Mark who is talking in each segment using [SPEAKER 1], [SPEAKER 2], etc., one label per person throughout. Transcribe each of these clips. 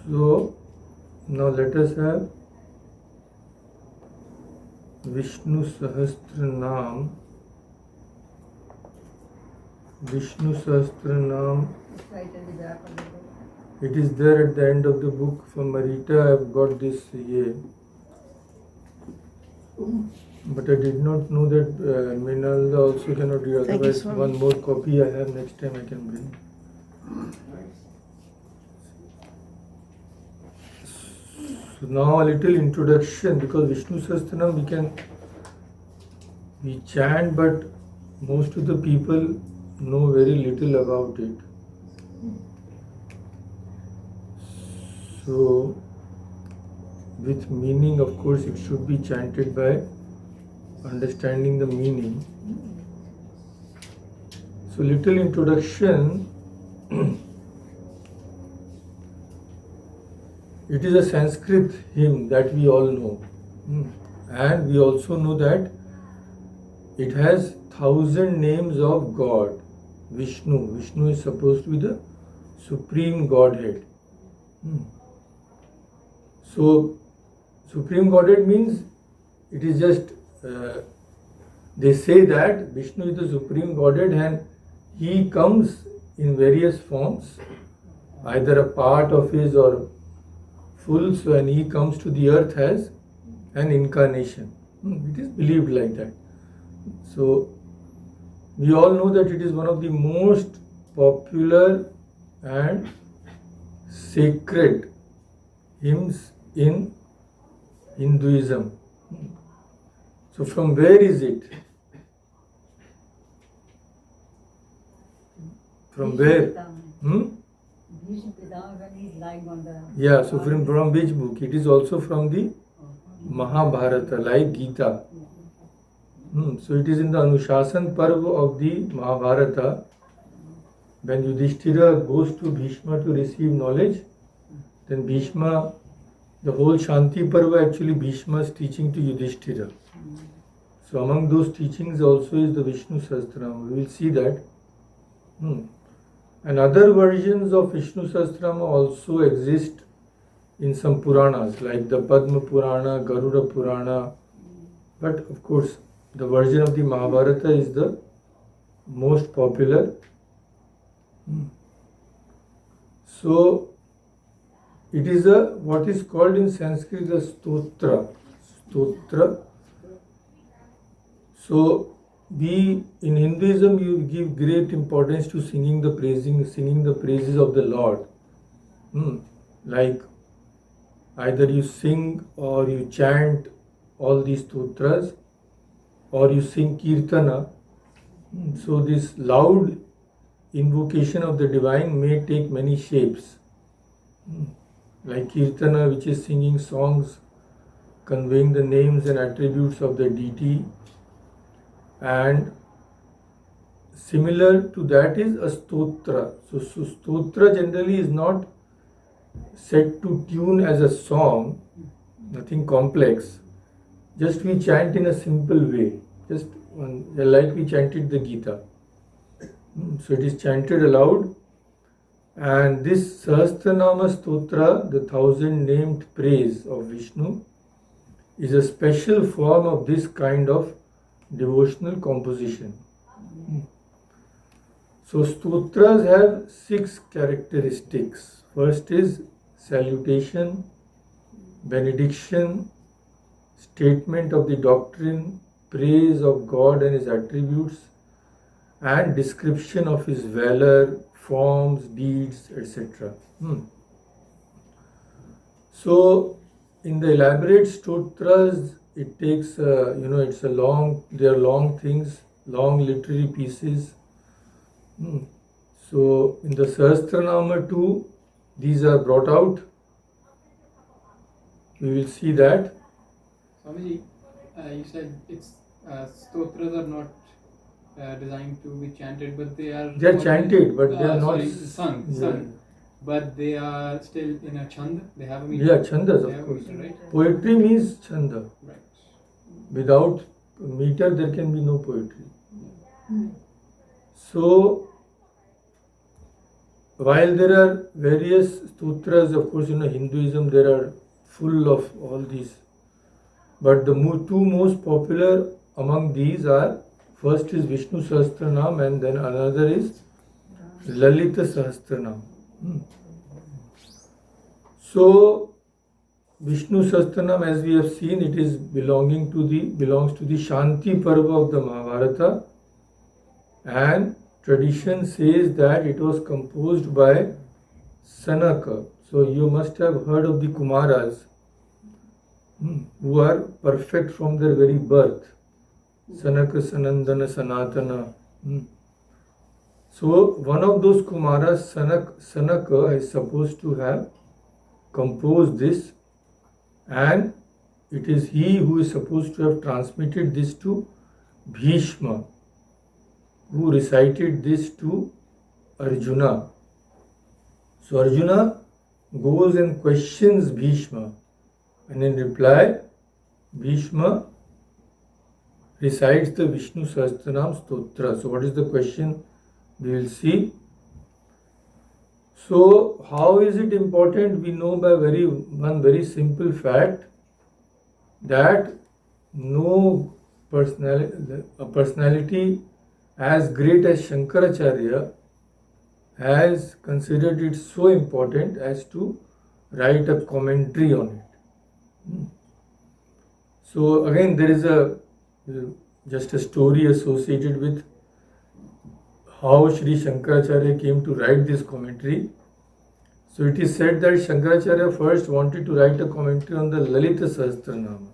[SPEAKER 1] So now let us have Vishnusahasranama. Vishnusahasranama. It is there at the end of the book. From Marita I have got this here. But I did not know that Minalda also cannot read. Otherwise, one more copy I have, next time I can bring. So now a little introduction, because Vishnu Sahasranam we chant, but most of the people know very little about it. So with meaning, of course, it should be chanted by understanding the meaning. So little introduction. It is a Sanskrit hymn that we all know. And we also know that it has 1,000 names of God. Vishnu. Vishnu is supposed to be the Supreme Godhead. So, Supreme Godhead means it is just, they say that Vishnu is the Supreme Godhead and he comes in various forms, either a part of his or full, so when he comes to the earth as an incarnation. It is believed like that. So, we all know that it is one of the most popular and sacred hymns in Hinduism. So from where is it? From where? Yeah, so from which book? It is also from the Mahabharata, like Gita. So it is in the Anushasan Parv of the Mahabharata, when Yudhishthira goes to Bhishma to receive knowledge. Then Bhishma, the whole Shanti Parva actually Bhishma is teaching to Yudhishthira. So among those teachings also is the Vishnu Sahasranama. We will see that. And other versions of Vishnu Sahasranama also exist in some Puranas, like the Padma Purana, Garuda Purana. But of course, the version of the Mahabharata is the most popular. So, it is what is called in Sanskrit a stotra. Stotra. So, in Hinduism, you give great importance to singing the praises of the Lord. Like either you sing or you chant all these stotras, or you sing kirtana. So this loud invocation of the divine may take many shapes. Like kirtana, which is singing songs conveying the names and attributes of the deity. And similar to that is a stotra. So stotra generally is not set to tune as a song, nothing complex. Just we chant in a simple way, just like we chanted the Gita. So it is chanted aloud, and this Sahasranama Stotra, the 1,000 named praise of Vishnu, is a special form of this kind of devotional composition. So stotras have 6 characteristics. First is salutation, benediction, statement of the doctrine, praise of God and His attributes, and description of His valor, forms, deeds, etc. So, in the elaborate stotras, it takes, they are long things, long literary pieces. So, in the Sahasranama too, these are brought out. We will see that.
[SPEAKER 2] Swamiji, you said it's stotras are not designed to be chanted, but they are.
[SPEAKER 1] They are chanted, but they are not
[SPEAKER 2] sung. But they are still in a chand. They have a meter.
[SPEAKER 1] Yeah, chandas, of course.
[SPEAKER 2] Meter, right?
[SPEAKER 1] Poetry means chanda.
[SPEAKER 2] Right.
[SPEAKER 1] Without meter, there can be no poetry. So, while there are various stotras, of course, Hinduism, there are full of all these. But the two most popular among these are, first is Vishnusahasranama and then another is Lalita-sahasranama. So, Vishnusahasranama, as we have seen, it is belongs to the Shanti Parva of the Mahabharata, and tradition says that it was composed by Sanaka. So you must have heard of the Kumaras, who are perfect from their very birth. Sanaka, Sanandana, Sanatana. So one of those Kumaras, Sanaka, is supposed to have composed this, and it is he who is supposed to have transmitted this to Bhishma, who recited this to Arjuna. So Arjuna goes and questions Bhishma, and in reply, Bhishma recites the Vishnu Sahasranam Stotra. So what is the question? We will see. So how is it important? We know by one very simple fact that no personality as great as Shankaracharya has considered it so important as to write a commentary on it. So again, there is just a story associated with how Sri Shankaracharya came to write this commentary. So it is said that Shankaracharya first wanted to write a commentary on the Lalita Sahasranama,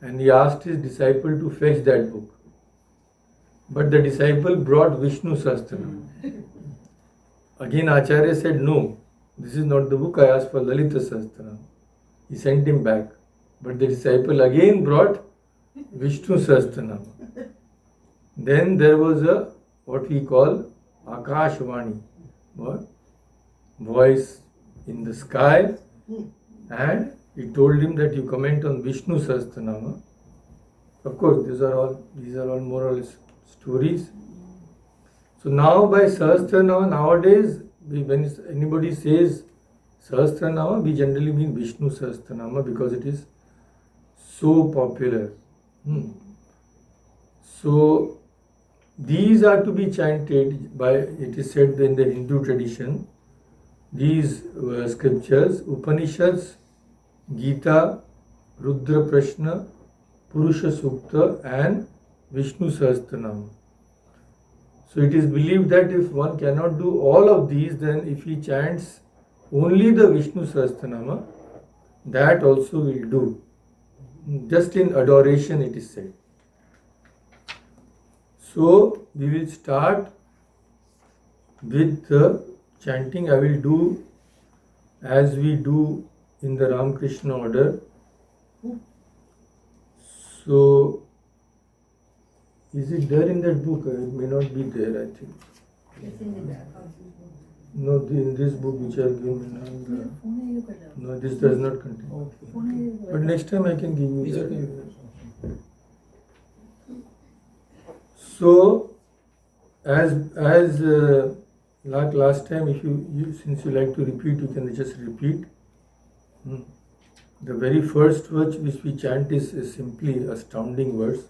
[SPEAKER 1] and he asked his disciple to fetch that book. But the disciple brought Vishnu Sahasranama. Again Acharya said, no, this is not the book, I asked for Lalita Sahasranama. He sent him back. But the disciple again brought Vishnu Sahasranama. Then there was what we call Akashvani, voice in the sky, and he told him that you comment on Vishnu Sahasranama. Of course, these are all more or less stories. So now by Sahasranama, nowadays, when anybody says Sahasranama, we generally mean Vishnu Sahasranama because it is so popular. So these are to be chanted by, it is said in the Hindu tradition, these scriptures, Upanishads, Gita, Rudra Prashna, Purusha Sukta and Vishnu Sahasranama. So it is believed that if one cannot do all of these, then if he chants only the Vishnu Sahasranama, that also will do. Just in adoration it is said. So we will start with the chanting. I will do as we do in the Ramakrishna order. So is it there in that book? It may not be there, I think.
[SPEAKER 3] It's in the back.
[SPEAKER 1] No, in this book which I have given. No, this does not contain. But next time I can give you that. So, as like last time, if you since you like to repeat, you can just repeat. The very first verse which we chant is simply astounding verse.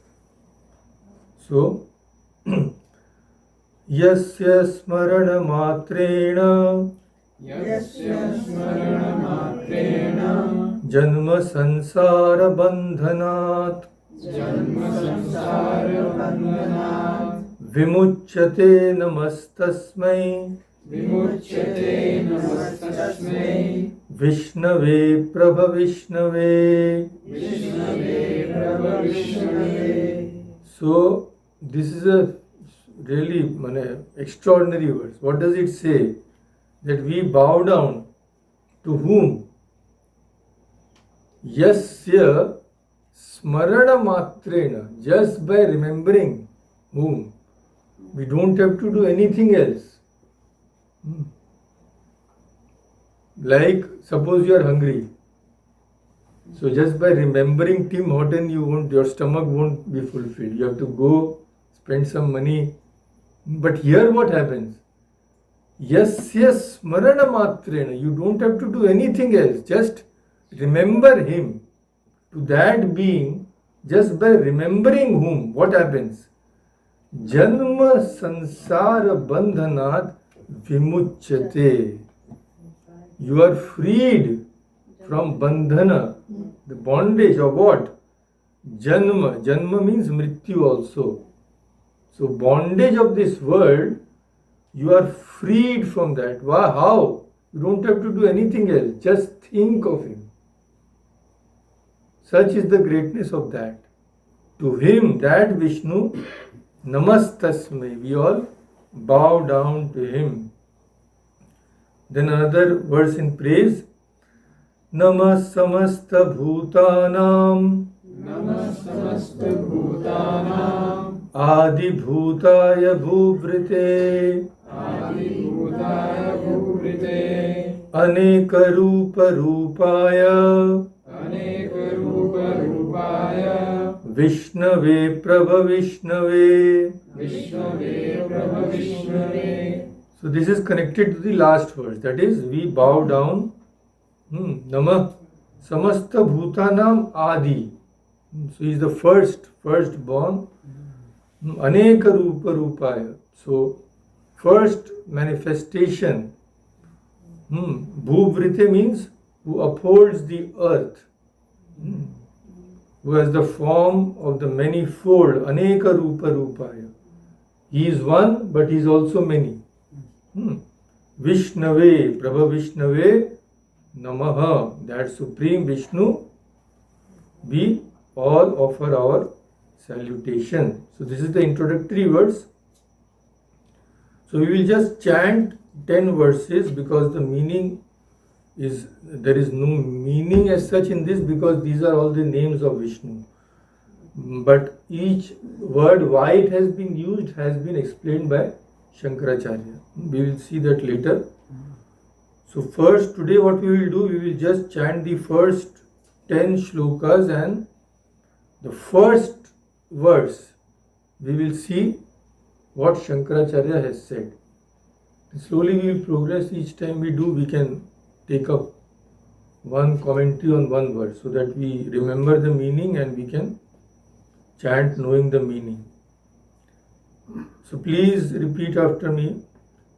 [SPEAKER 1] So, Yasya Smarana Matrena Janma Sansara Bandhanat Vimuchyate Namastasmai Vishnave Prabha Vishnave. So this is a really extraordinary verse. What does it say? That we bow down to whom? Yasya Smarana Matrena, just by remembering whom. We don't have to do anything else. Like suppose you are hungry. So just by remembering Tim Horton, your stomach won't be fulfilled. You have to go spend some money. But here what happens? Yasya smarana matrena. You don't have to do anything else. Just remember him. To that being, just by remembering whom, what happens? Janma sansara bandhanat vimuchyate. You are freed from bandhana, the bondage of what? Janma. Janma means mrityu also. So bondage of this world, you are freed from that. Why? How? You don't have to do anything else. Just think of him. Such is the greatness of that. To him, that Vishnu, namastasmai. We all bow down to him. Then another verse in praise. Namah samasta bhutanam.
[SPEAKER 2] Namah samasta bhutanam.
[SPEAKER 1] Adi bhutaya bhuvrite.
[SPEAKER 2] Adi bhutaya bhuvrite.
[SPEAKER 1] Aneka rupa rupaya.
[SPEAKER 2] Aneka rupa rupaya.
[SPEAKER 1] Vishnave prabha Vishnave.
[SPEAKER 2] Vishnave prabha Vishnave.
[SPEAKER 1] So this is connected to the last verse. That is, we bow down. Namah samasta bhutanam adi. So he is the firstborn. Aneka rupa rupaya. So first manifestation. Bhuvrite means who upholds the earth. Who has the form of the manifold. Aneka rupa rupaya. He is one, but he is also many. Vishnave, Prabha Vishnave, Namaha, that Supreme Vishnu, we all offer our salutation. So this is the introductory verse. So we will just chant 10 verses because the meaning is, there is no meaning as such in this because these are all the names of Vishnu. But each word, why it has been used, has been explained by Shankaracharya. We will see that later. So first, today what we will do, we will just chant the first 10 shlokas and the first verse. We will see what Shankaracharya has said. And slowly we will progress. Each time we do, we can take up one commentary on one verse so that we remember the meaning and we can chant knowing the meaning. So please repeat after me.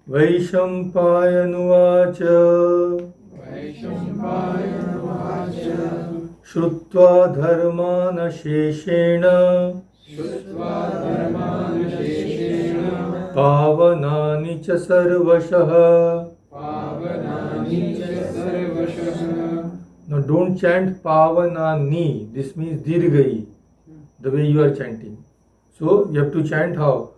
[SPEAKER 1] Vaishampayanuvacha.
[SPEAKER 2] Vaishampayanuvacha.
[SPEAKER 1] Shrutva dharmana sheshena.
[SPEAKER 2] Shrutva dharmana sheshena.
[SPEAKER 1] Pavanani cha sarvashah.
[SPEAKER 2] Pavanani cha sarvashah.
[SPEAKER 1] Now don't chant pavanani. This means dirgai, the way you are chanting. So you have to chant how?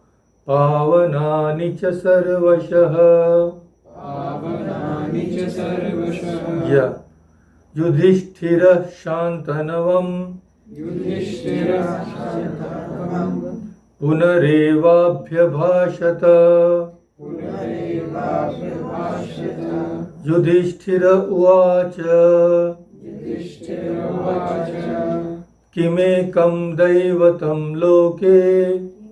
[SPEAKER 1] Pavanani cha sarvashah.
[SPEAKER 2] Pavanani cha sarvashah.
[SPEAKER 1] Yeah. Yudhishthira shantanavam.
[SPEAKER 2] Yudhishthira shantanavam.
[SPEAKER 1] Punarevabhyabhashata.
[SPEAKER 2] Punarevabhyabhashata.
[SPEAKER 1] Yudhishthira uvacha.
[SPEAKER 2] Yudhishthira uvacha.
[SPEAKER 1] Kimekam daivatam loke.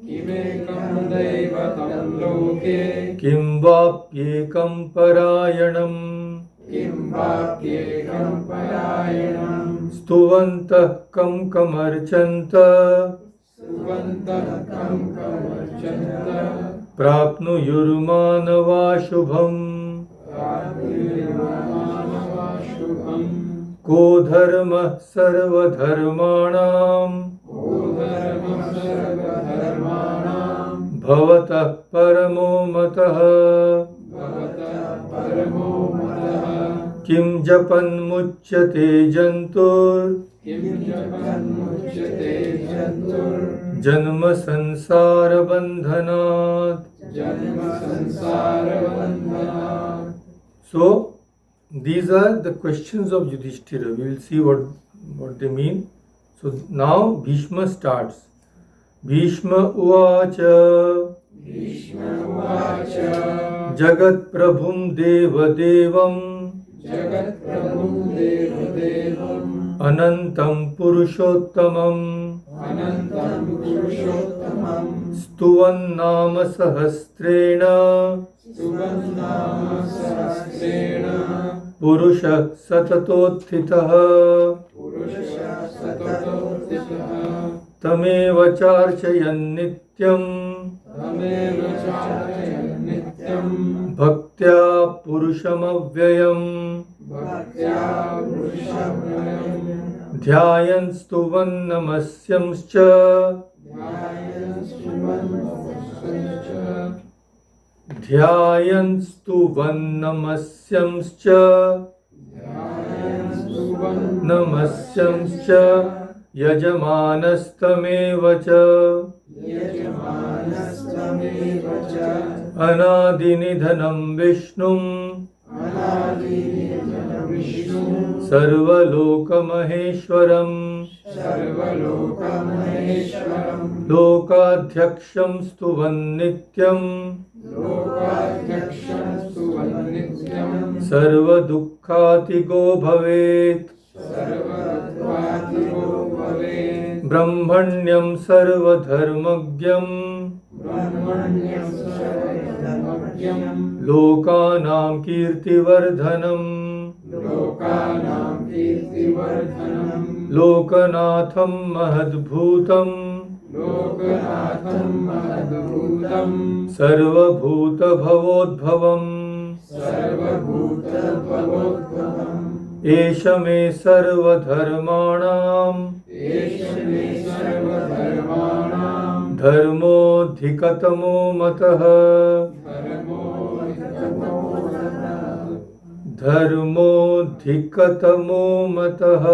[SPEAKER 2] Kimekam daivatam loke.
[SPEAKER 1] Kim vapyekam parayanam.
[SPEAKER 2] Kim vapyekam parayanam.
[SPEAKER 1] Stuvantah kam kamarchanta.
[SPEAKER 2] Suvantah kam kamarchanta.
[SPEAKER 1] Prapnu yurmanava shubham.
[SPEAKER 2] Prapnuyurmanava shubham.
[SPEAKER 1] Ko dharma sarva dharmanam.
[SPEAKER 2] Ko dharma sarva dharmanam.
[SPEAKER 1] Bhavatah paramo matah.
[SPEAKER 2] Bhavatah paramo matah.
[SPEAKER 1] Kim japan muchyate jantur.
[SPEAKER 2] Kim japan muchyate jantur.
[SPEAKER 1] Janma sansara bandhanat.
[SPEAKER 2] Janma sansara bandhanat.
[SPEAKER 1] So these are the questions of Yudhishthira. We will see what they mean. So now Bhishma starts. Bhishma uvacha.
[SPEAKER 2] Bhishma uvacha.
[SPEAKER 1] Jagat prabhum deva devam.
[SPEAKER 2] Jagat prabhum deva devam.
[SPEAKER 1] Anantam purushottamam.
[SPEAKER 2] Anantam purushottamam.
[SPEAKER 1] Stuvan nama sahasrena.
[SPEAKER 2] Subannama Sahasrena
[SPEAKER 1] Purusha Satatothitah
[SPEAKER 2] Purusha Satatothitah
[SPEAKER 1] Tameva Charchayan Nityam
[SPEAKER 2] Tameva Charchayan Nityam
[SPEAKER 1] Bhaktya Purushamavvyayam
[SPEAKER 2] Bhaktya Purushamvayam
[SPEAKER 1] Dhyayan Stuvan Namasyamscha
[SPEAKER 2] Dhyayan Suvannamasyancha
[SPEAKER 1] Dhyayan Stuvan Namasyamscha
[SPEAKER 2] Dhyayan
[SPEAKER 1] Namasyamscha Yajamanastameva cha
[SPEAKER 2] Yajamanastameva cha
[SPEAKER 1] Anadinidhanam Vishnum
[SPEAKER 2] Anadinidhanam Vishnum
[SPEAKER 1] Sarvalokamaheshwaram
[SPEAKER 2] Sarvalokamaheshwaram
[SPEAKER 1] Lokadhyaksham Stuvan Nityam
[SPEAKER 2] Lokadhyaksham Suvannityam
[SPEAKER 1] Sarvadukkhatigo Bhavet
[SPEAKER 2] Sarvadvatigo Bhavet
[SPEAKER 1] Brahmanyam Sarvadharmagyam
[SPEAKER 2] Brahmanyam Sarvadharmagyam
[SPEAKER 1] Lokanam Kirtivardhanam
[SPEAKER 2] Lokanam Kirtivardhanam
[SPEAKER 1] Lokanatham Mahadbhutam
[SPEAKER 2] Lokanatham Mahadbhutam
[SPEAKER 1] Sarvabhuta Bhavodbhavam
[SPEAKER 2] Sarvabhuta Bhavodbhavam
[SPEAKER 1] Esha me sarvadharmanam
[SPEAKER 2] Esha me sarvadharmanam
[SPEAKER 1] Dharmodhikatamo matah Dharmodhikatamo matah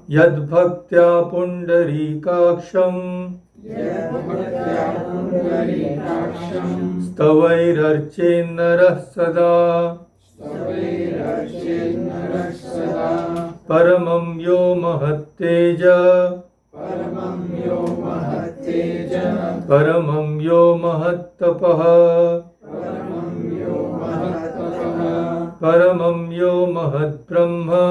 [SPEAKER 1] Yadbhaktya pundarikaksham Stavairarchenarah sada Paramam yo mahatteja Paramam yo mahattapah Paramam yo mahatbrahma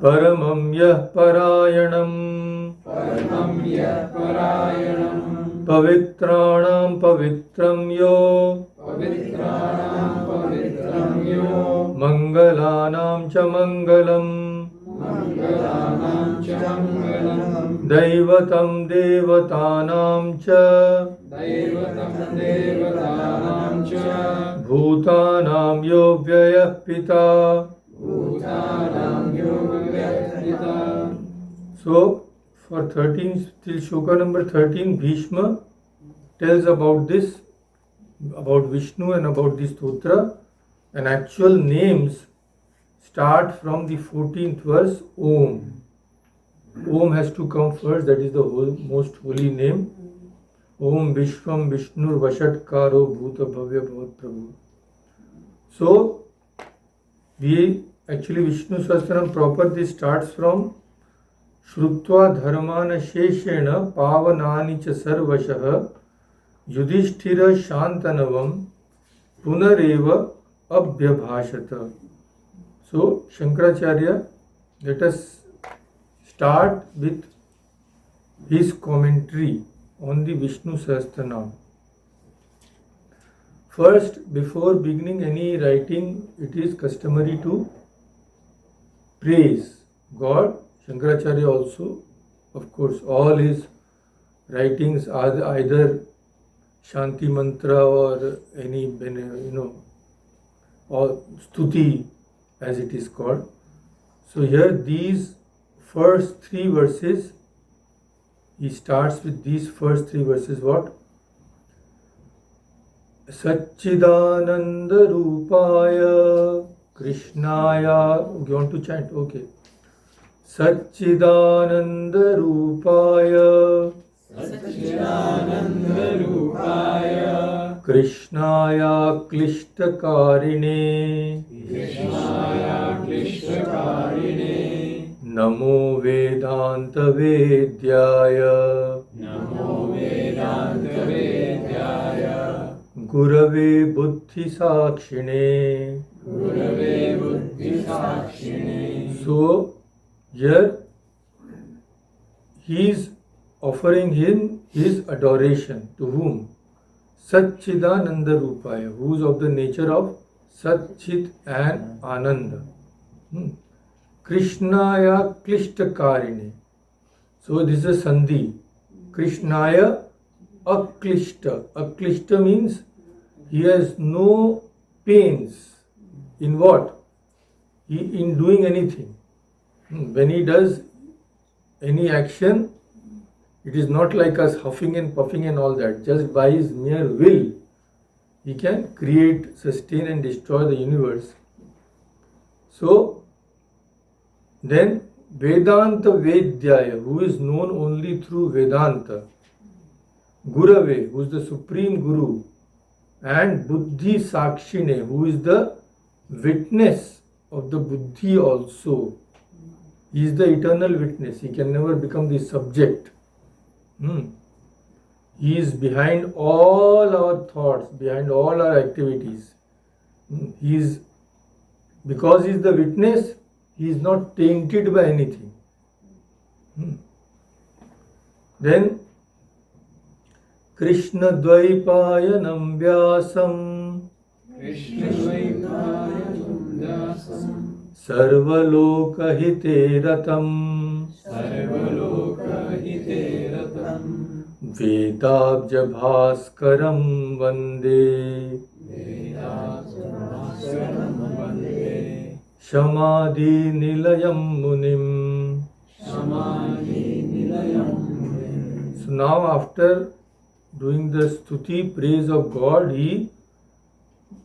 [SPEAKER 1] Paramam yah parayanam Pavitranam pavitram yo Mangalanam cha mangalam Daivatam devatanam cha Bhutanam yo vyayah pita. So, for 13, till shloka number 13, Bhishma tells about this, about Vishnu and about this stotra, and actual names start from the 14th verse, Om. Om has to come first, that is the most holy name. Om Vishwam Vishnur Vashatkaro Bhuta Bhavya Bhavat Prabhu. So, actually Vishnusahasranama proper, this starts from Shrutva Dharmana Sheshena Pavanani cha Sarvashah Yudhishthira Shantanavam Punareva Abhyabhashata. So, Shankaracharya, let us start with his commentary on the Vishnusahasranama. First, before beginning any writing, it is customary to praise God. Shankaracharya also, of course, all his writings are either Shanti Mantra or any, or Stuti as it is called. So here these first three verses, he starts with these first three verses, what? Satchidananda Rupaya Krishnaya. You want to chant? Okay. Satchidananda Rupaya Krishnaya Klishtakarine Namo Vedanta Vedyaya Gurave Buddhi Sakshine. So, here he is offering him his adoration. To whom? Satchidananda Rupaya, who is of the nature of Sat, Chit and Ananda. Krishnaya Klishtakarine. So this is a Sandhi. Krishnaya Aklishta. Aklishta means he has no pains in what? In doing anything. When he does any action, it is not like us huffing and puffing and all that. Just by his mere will, he can create, sustain and destroy the universe. So, then Vedanta Vedyaya, who is known only through Vedanta, Gurave, who is the Supreme Guru, and Buddhi Sakshine, who is the witness of the Buddhi also. He is the eternal witness. He can never become the subject. He is behind all our thoughts, behind all our activities. He is, because he is the witness, he is not tainted by anything. Then Krishna Dvaipayanam Vyasam Sarvaloka Hite Ratam Vedabja Bhaskaram Vande Shamadhi Nilayam Munim. So now after doing the stuti, praise of God, he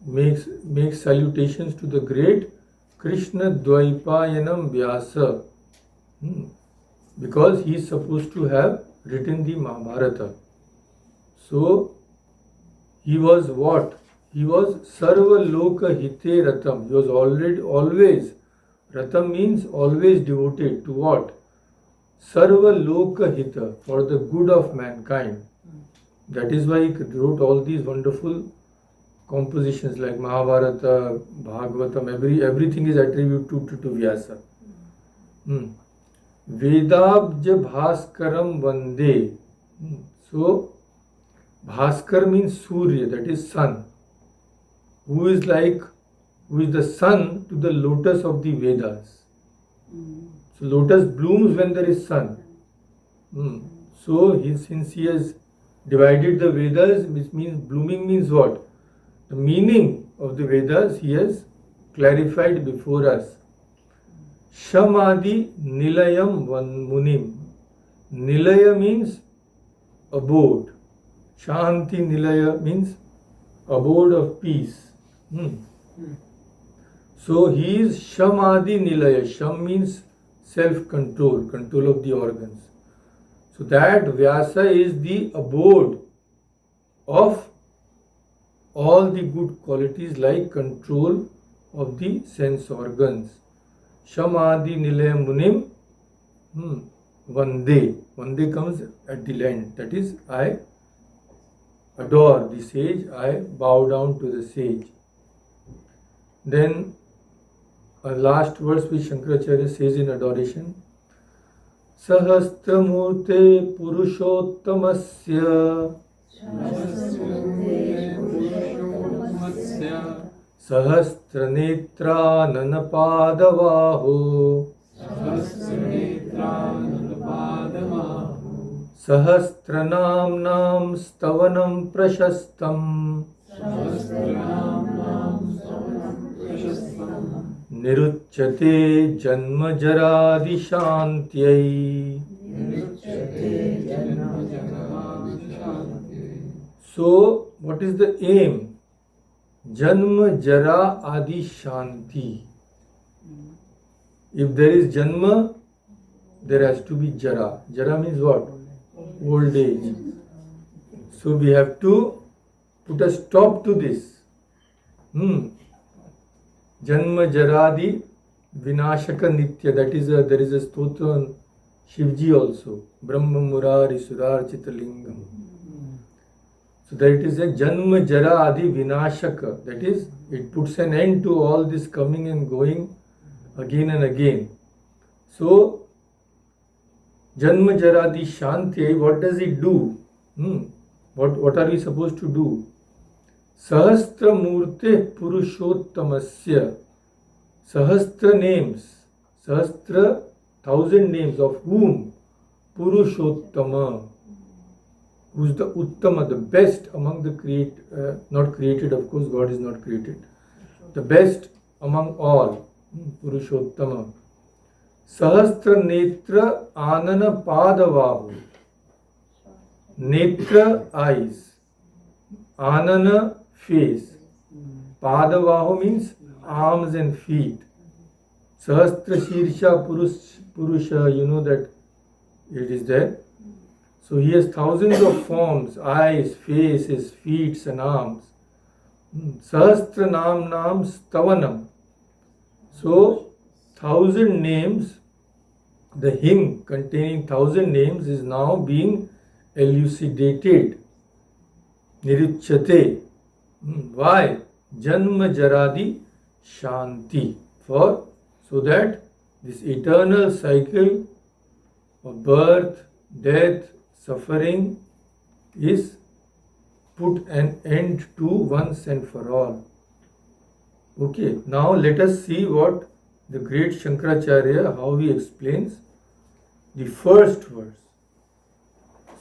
[SPEAKER 1] makes salutations to the great Krishna Dvaipayanam Vyasa, because he is supposed to have written the Mahabharata. So he was what? He was Sarva Loka Hite Ratam. He was always, Ratam means always devoted to what? Sarva Loka Hita, for the good of mankind. That is why he wrote all these wonderful compositions like Mahabharata, Bhagavatam, everything is attributed to Vyasa. Vedabja Bhaskaram Vande. So, Bhaskar means Surya, that is sun. Who is the sun to the lotus of the Vedas. So, lotus blooms when there is sun. So, since he has divided the Vedas, which means blooming means what? The meaning of the Vedas he has clarified before us. Shamadhi Nilayam Munim. Nilaya means abode. Shanti Nilaya means abode of peace. So he is Shamadhi Nilaya. Sham means self-control, control of the organs. So that Vyasa is the abode of all the good qualities like control of the sense organs. Shamadhi Nilayam Munim Vande. Vande comes at the end. That is, I adore the sage, I bow down to the sage. Then a last verse which Shankaracharya says in adoration. Sahastramurte Purushottamasya Sahasranetra Nanapadavaho Sahastranamnam Stavanam Prashastam Niruchyate Janma Jaradi Shantyai. So, what is the aim? Janma Jara Adi Shanti. If there is Janma, there has to be Jara. Jara means what? Old age. So we have to put a stop to this. Janma Jaradi Vinashaka Nitya. That is there is a stotra on Shivji also. Brahma Murari Surar Chitalingam. So that it is a Janma Jara Adi Vinashaka. That is, it puts an end to all this coming and going again and again. So Janma Jaradi Shanti, what does it do? What are we supposed to do? Sahastra Murte Purushottamasya. Sahastra names, Sahastra, 1,000 names of whom? Purushottama, who is the Uttama, the best among the not created, of course, God is not created. The best among all, Purushottama. Sahastra Netra Anana Padavahu. Netra, eyes. Anana, face. Padavahu means arms and feet. Sahastra Shirsha Purusha, you know that it is there. So he has thousands of forms, eyes, faces, feet and arms. Sahastra Nam Stavanam. So 1,000 names, the hymn containing 1,000 names is now being elucidated. Niruchyate. Why? Janma Jaradi Shanti. So that this eternal cycle of birth, death, suffering is put an end to once and for all. Okay, now let us see what the great Shankaracharya, how he explains the first verse.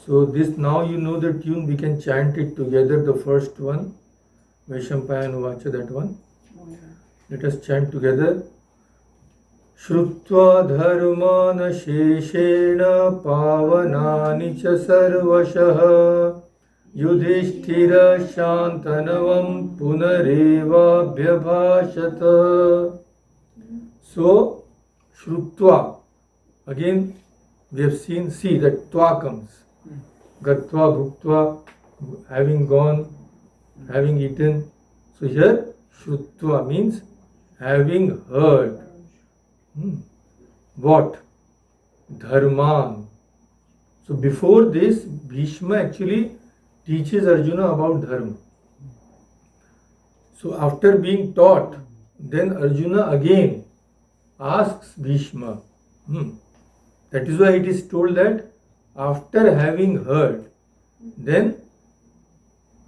[SPEAKER 1] So this, now you know the tune, we can chant it together, the first one, Vaishampayanuvacha, that one. Let us chant together. Shrutva dharmana sheshena pavanani cha sarvashah yudhishthira shantanavam punareva bhyabhashata. So, Shrutva, again we have seen, see that Tva comes. Gatva, Bhuktva, having gone, having eaten. So here Shrutva means having heard. What? Dharman. So before this, Bhishma actually teaches Arjuna about Dharma. So after being taught, then Arjuna again asks Bhishma. That is why it is told that after having heard, then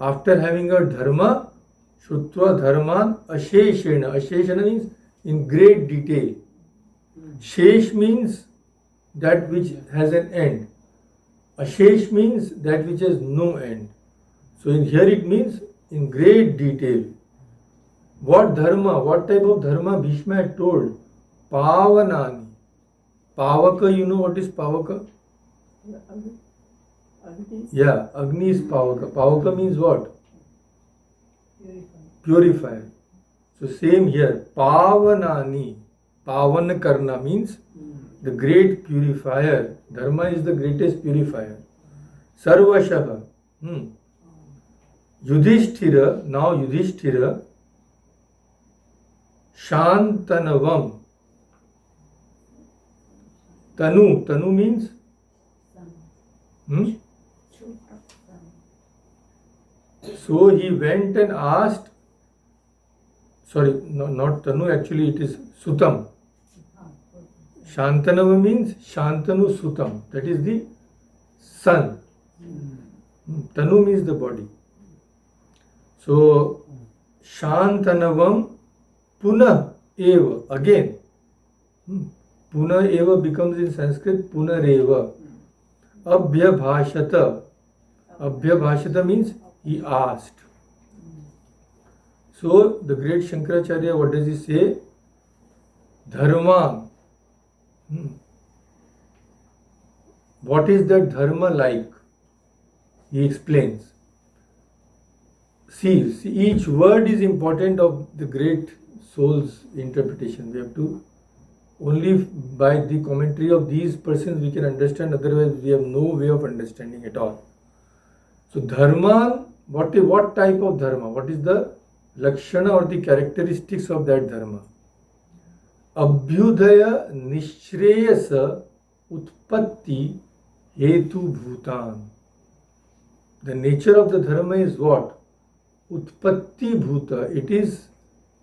[SPEAKER 1] after having heard Dharma, Shrutva Dharman Asheshena. Asheshena means in great detail. Shesh means that which has an end. Ashesh means that which has no end. So in here it means in great detail. What dharma, what type of dharma Bhishma had told? Pavanani. Pavaka, you know what is Pavaka? Yeah, Agni is Pavaka. Pavaka means what? Purifier. So same here. Pavanani. Pavan Karna means the great purifier. Dharma is the greatest purifier. Sarvashaha. Yudhishthira, now Yudhishthira, Shantanavam. Tanu means? So he went and asked, not Tanu, actually it is Sutam. Shantanava means Shantanu Sutam, that is the sun. Tanu means the body. So Shantanavam Punah Eva, again. Punah Eva becomes in Sanskrit Punareva. Abhyabhashata. Abhyabhashata means he asked. So the great Shankaracharya, what does he say? Dharma. What is that dharma like? He explains. See, each word is important of the great soul's interpretation. We have to, only by the commentary of these persons we can understand, otherwise we have no way of understanding at all. So dharma, what type of dharma? What is the lakshana or the characteristics of that dharma? Abhyudaya nishreyasa utpatti hetu bhutan. The nature of the dharma is what? Utpatti bhuta. It is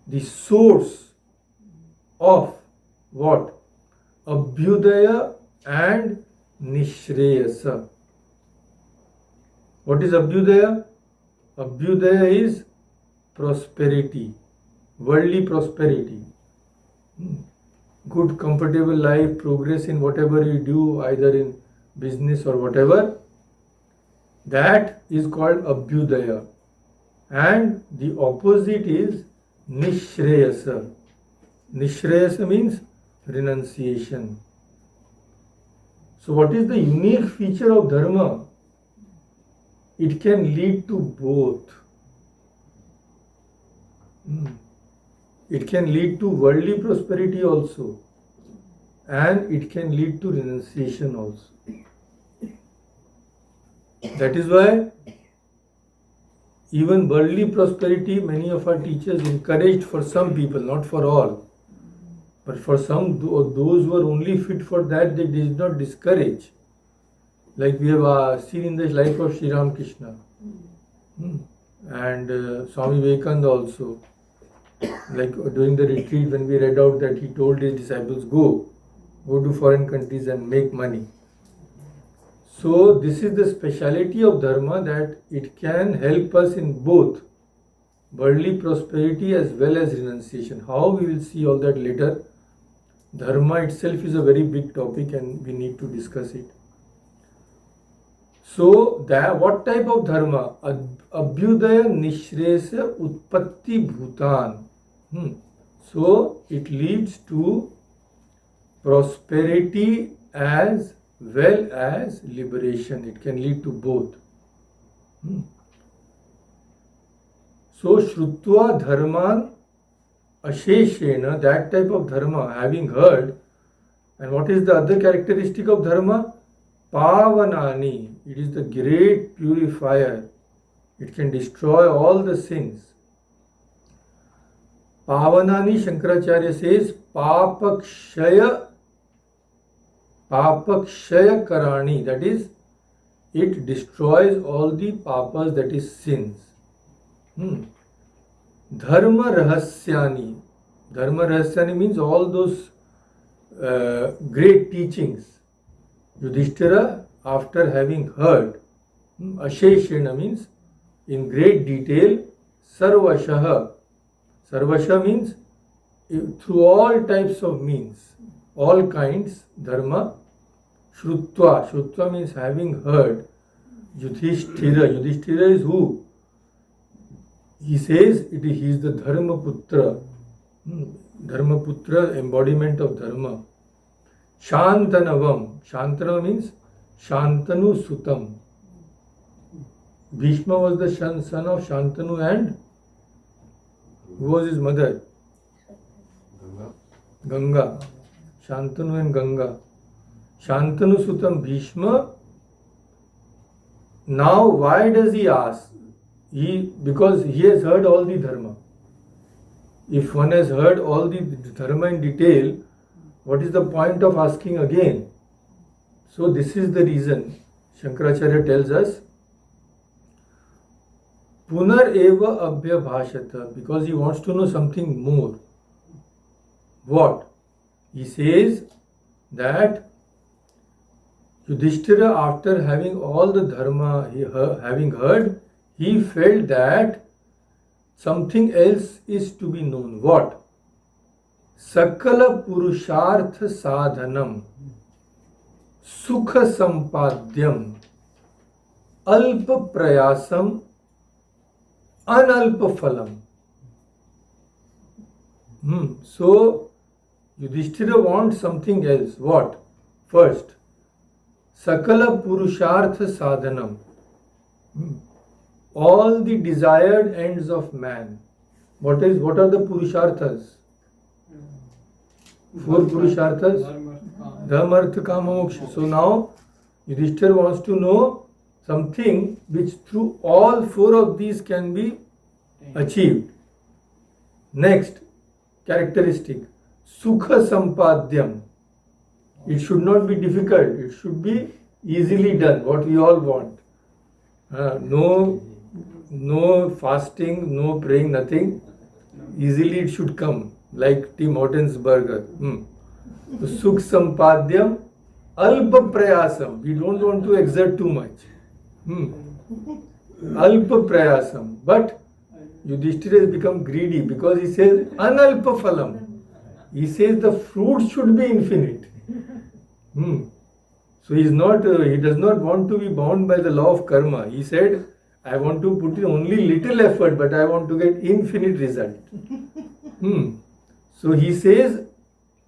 [SPEAKER 1] the source of what? Abhyudaya and nishreyasa. What is Abhyudaya? Abhyudaya is prosperity, worldly prosperity. Good, comfortable life, progress in whatever you do, either in business or whatever. That is called Abhyudaya. And the opposite is Nishreyasa. Nishreyasa means renunciation. So what is the unique feature of Dharma? It can lead to both. It can lead to worldly prosperity also, and it can lead to renunciation also. That is why even worldly prosperity, many of our teachers encouraged for some people, not for all. But for some, those who are only fit for that, they did not discourage. Like we have seen in the life of Sri Ramakrishna and Swami Vivekananda also. Like during the retreat, when we read out that he told his disciples, go to foreign countries and make money. So this is the speciality of Dharma, that it can help us in both worldly prosperity as well as renunciation. How, we will see all that later. Dharma itself is a very big topic and we need to discuss it. So, what type of Dharma? Abhyudaya Nishresa Utpatti Bhutan. So, it leads to prosperity as well as liberation. It can lead to both. So, Shrutva Dharman Asheshena, that type of Dharma, having heard. And what is the other characteristic of Dharma? Pavanani. It is the great purifier. It can destroy all the sins. Pavanani, Shankaracharya says, Papakshaya Karani. That is, it destroys all the papas, that is sins. Dharma Rahasyani. Dharma Rahasyani means all those great teachings. Yudhishthira, after having heard, Asheshena means in great detail, Sarvashaha. Sarvasha means through all types of means, all kinds, Dharma. Shrutva. Shrutva means having heard. Yudhishthira. Yudhishthira is who? He says he is the Dharmaputra. Dharmaputra, embodiment of Dharma. Shantanavam. Shantanavam means Shantanu Sutam. Bhishma was the son of Shantanu, and who was his mother? Ganga. Shantanu and Ganga. Shantanu Sutam Bhishma. Now why does he ask? Because he has heard all the Dharma. If one has heard all the Dharma in detail, what is the point of asking again? So this is the reason Shankaracharya tells us, Punar eva abhya bhashata, because he wants to know something more. What? He says that Yudhishthira, after having all the Dharma, having heard, he felt that something else is to be known. What? Sakala Purushartha Sadhanam Sukha Sampadyam Alpa Prayasam Analpa Phalam. So, Yudhishthira wants something else. What? First, Sakala Purushartha Sadhanam. All the desired ends of man. What are the Purusharthas? 4 Purusharthas? Dharma, Artha, Kama, Moksha. So now Yudhishthira wants to know something which through all 4 of these can be achieved. Next characteristic, Sukha Sampadyam. It should not be difficult. It should be easily done, what we all want. No fasting, no praying, nothing. Easily it should come, like Tim Hortons burger. So Sukh Sampadyam Alpa prayasam. We don't want to exert too much. Alpa prayasam. But Yudhishthira has become greedy because he says analpa phalam. He says the fruit should be infinite. So he does not want to be bound by the law of karma. He said, I want to put in only little effort, but I want to get infinite result. So he says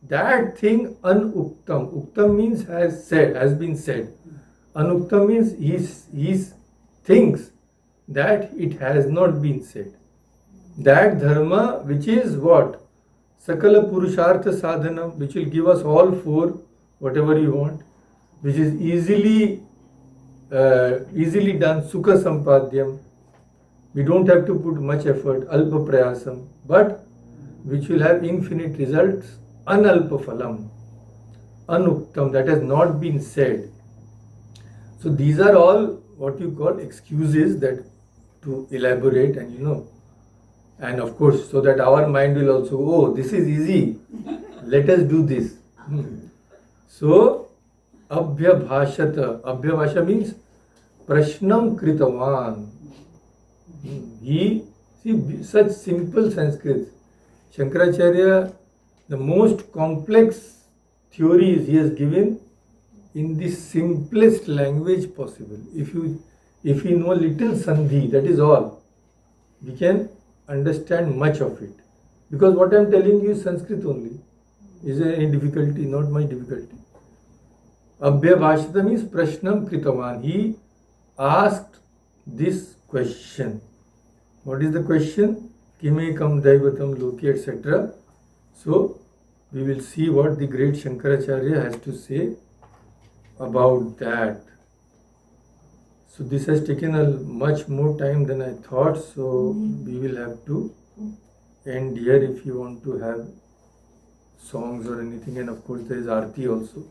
[SPEAKER 1] that thing anuktam. Uktam means has been said. Anuktam means he thinks that it has not been said. That dharma, which is what? Sakala Purushartha Sadhana, which will give us all four, whatever you want, which is easily done, Sukha Sampadyam. We don't have to put much effort, Alpa Prayasam, but which will have infinite results, Analpa Phalam, Anuktam, that has not been said. So these are all what you call excuses that to elaborate and of course, so that our mind will also, oh, this is easy, let us do this. So, Abhyabhashata. Abhyabhasha means Prashnam Kritavan. Such simple Sanskrit. Shankaracharya, the most complex theories he has given in the simplest language possible. If you know little Sandhi, that is all, we can understand much of it. Because what I am telling you is Sanskrit only. Is there any difficulty? Not much difficulty. Abhyabhashata means Prashnam Kritavan. He asked this question. What is the question? Kime kam daivatam loki, etc. So, we will see what the great Shankaracharya has to say about that. So this has taken a much more time than I thought, so we will have to end here if you want to have songs or anything, and of course there is Aarti also.